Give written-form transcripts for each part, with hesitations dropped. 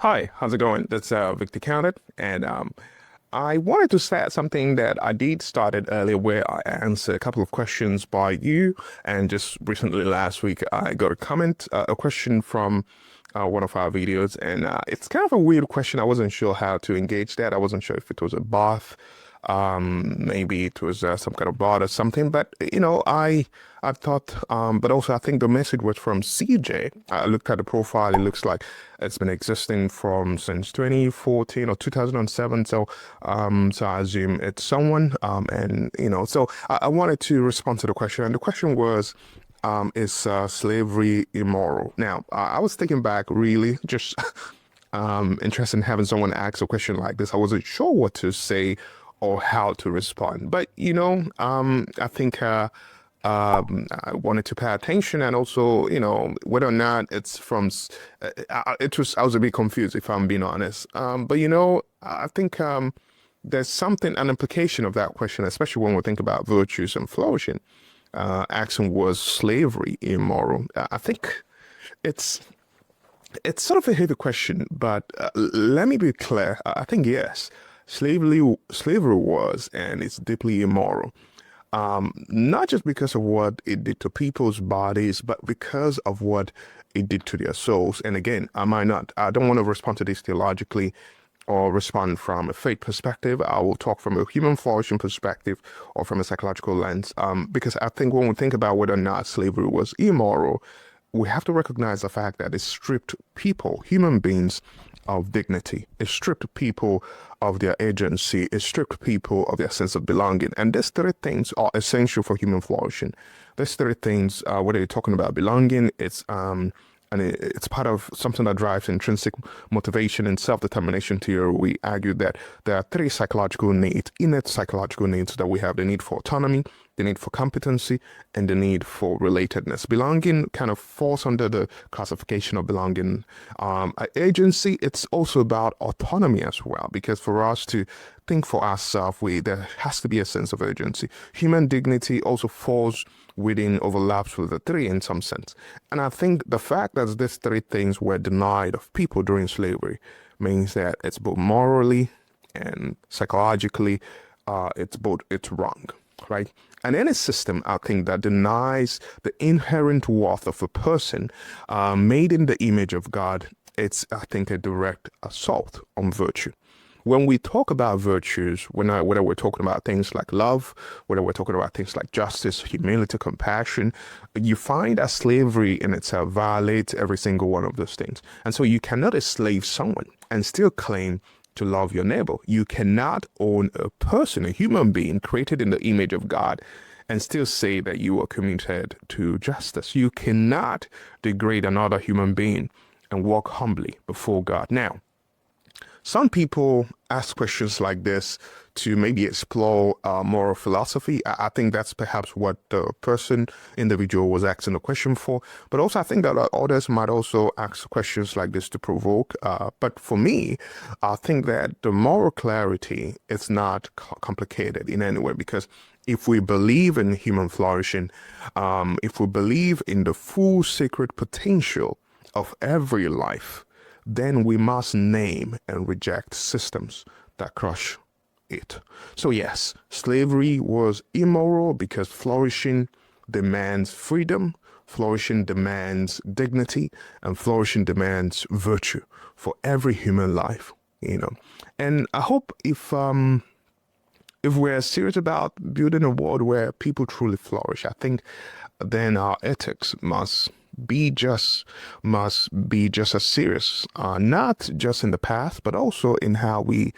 Hi, how's it going? That's Victor Counted, and I wanted to start something that I did started earlier, where I answered a couple of questions by you, and just recently last week I got a comment, a question from one of our videos, and it's kind of a weird question. I wasn't sure how to engage that. I wasn't sure if it was a bath, maybe it was some kind of bot or something, but I thought, but also I think the message was from CJ. I looked at the profile. It looks like it's been existing from since 2014 or 2007. So I assume it's someone. And so I wanted to respond to the question, and the question was, is slavery immoral? Now, I was thinking back, really, just interested in having someone ask a question like this. I wasn't sure what to say or how to respond, but I think. I wanted to pay attention, and also, whether or not it's from, I was a bit confused, if I'm being honest. But I think there's something, an implication of that question, especially when we think about virtues and flourishing. Asking, was slavery immoral? I think it's it's sort of a heavy question, but let me be clear. I think yes, slavery was, and it's deeply immoral. Not just because of what it did to people's bodies, but because of what it did to their souls. And again, I don't want to respond to this theologically or respond from a faith perspective. I will talk from a human flourishing perspective or from a psychological lens. Because I think when we think about whether or not slavery was immoral, we have to recognize the fact that it stripped people, human beings, of dignity. It stripped people of their agency. It stripped people of their sense of belonging. And these three things are essential for human flourishing. These three things, whether you're talking about belonging, it's part of something that drives intrinsic motivation and self-determination theory. We argue that there are three psychological needs, innate psychological needs that we have: the need for autonomy, the need for competency, and the need for relatedness. Belonging kind of falls under the classification of belonging. Agency, it's also about autonomy as well, because for us to think for ourselves, there has to be a sense of urgency. Human dignity also falls within, overlaps with the three in some sense. And I think the fact that these three things were denied of people during slavery means that it's both morally and psychologically, it's wrong, right? And any system, I think, that denies the inherent worth of a person made in the image of God, it's, I think, a direct assault on virtue. When we talk about virtues, whether we're talking about things like love, whether we're talking about things like justice, humility, compassion, you find that slavery in itself violates every single one of those things. And so you cannot enslave someone and still claim to love your neighbor. You cannot own a person, a human being created in the image of God, and still say that you are committed to justice. You cannot degrade another human being and walk humbly before God. Now, some people ask questions like this to maybe explore moral philosophy. I think that's perhaps what the individual was asking the question for. But also, I think that others might also ask questions like this to provoke. But for me, I think that the moral clarity is not complicated in any way, because if we believe in human flourishing, if we believe in the full sacred potential of every life, then we must name and reject systems that crush it. So yes, slavery was immoral because flourishing demands freedom, flourishing demands dignity, and flourishing demands virtue for every human life, And I hope if we're serious about building a world where people truly flourish, I think then our ethics must be just as serious, not just in the past, but also in how we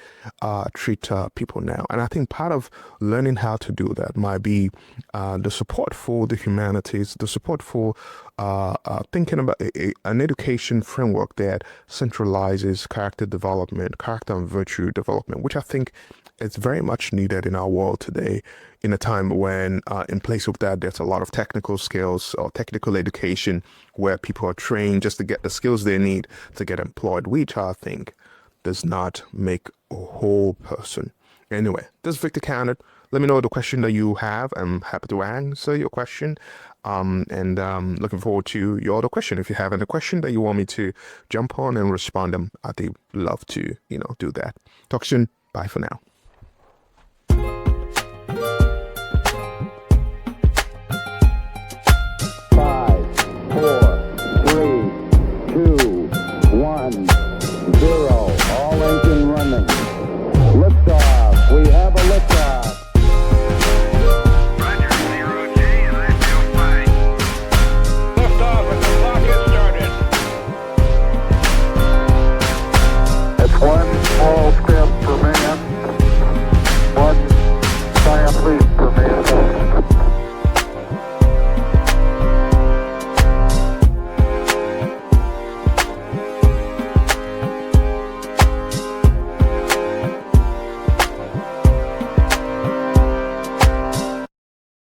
treat people now. And I think part of learning how to do that might be the support for the humanities, the support for thinking about an education framework that centralizes character development, character and virtue development, which I think it's very much needed in our world today, in a time when, in place of that, there's a lot of technical skills or technical education where people are trained just to get the skills they need to get employed, which I think does not make a whole person. Anyway, this is Victor Candid. let me know the question that you have. I'm happy to answer your question. And looking forward to your other question. If you have any question that you want me to jump on and respond them, I'd love to, do that. Talk soon. Bye for now.